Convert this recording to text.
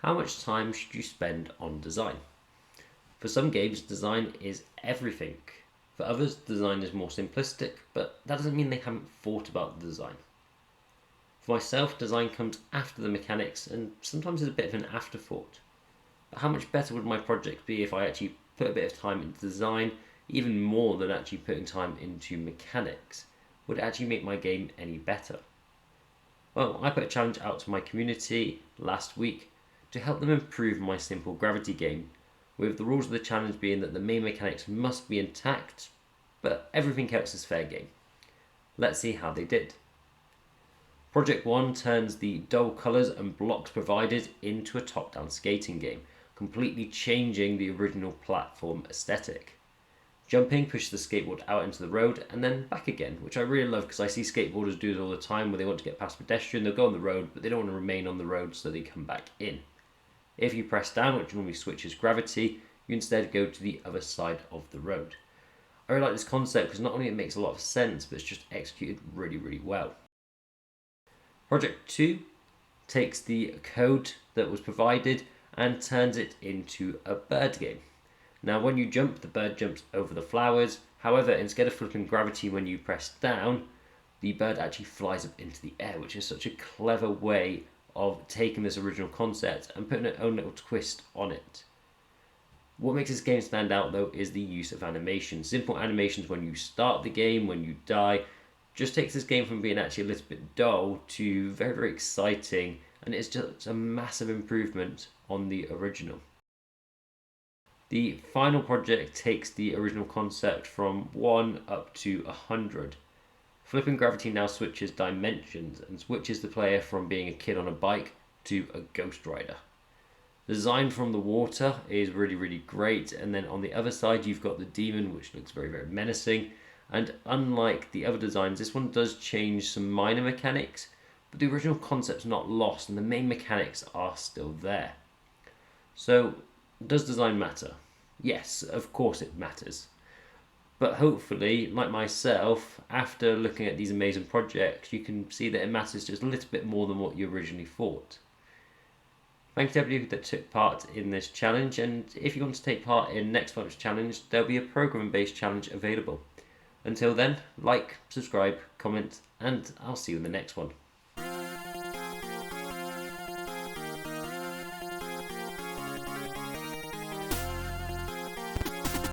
how much time should you spend on design? For some games, design is everything. For others, design is more simplistic, but that doesn't mean they haven't thought about the design. For myself, design comes after the mechanics and sometimes is a bit of an afterthought. But how much better would my project be if I actually put a bit of time into design, even more than actually putting time into mechanics? Would it actually make my game any better? Well, I put a challenge out to my community last week to help them improve my simple gravity game, with the rules of the challenge being that the main mechanics must be intact, but everything else is fair game. Let's see how they did. Project 1 turns the dull colours and blocks provided into a top-down skating game, completely changing the original platform aesthetic. Jumping pushes the skateboard out into the road and then back again, which I really love because I see skateboarders do it all the time where they want to get past pedestrian, they'll go on the road, but they don't want to remain on the road, so they come back in. If you press down, which normally switches gravity, you instead go to the other side of the road. I really like this concept because not only it makes a lot of sense, but it's just executed really, really well. Project 2 takes the code that was provided and turns it into a bird game. Now when you jump, the bird jumps over the flowers. However, instead of flipping gravity when you press down, the bird actually flies up into the air, which is such a clever way of taking this original concept and putting its own little twist on it. What makes this game stand out though is the use of animations. Simple animations when you start the game, when you die, just takes this game from being actually a little bit dull to very, very exciting, and it's just a massive improvement on the original. The final project takes the original concept from 1 up to 100. Flipping gravity now switches dimensions and switches the player from being a kid on a bike to a ghost rider. The design from the water is really, really great, and then on the other side you've got the demon, which looks very, very menacing. And unlike the other designs, this one does change some minor mechanics, but the original concept's not lost and the main mechanics are still there. So, does design matter? Yes, of course it matters. But hopefully, like myself, after looking at these amazing projects, you can see that it matters just a little bit more than what you originally thought. Thank you to everybody that took part in this challenge, and if you want to take part in next month's challenge, there'll be a program-based challenge available. Until then, like, subscribe, comment, and I'll see you in the next one.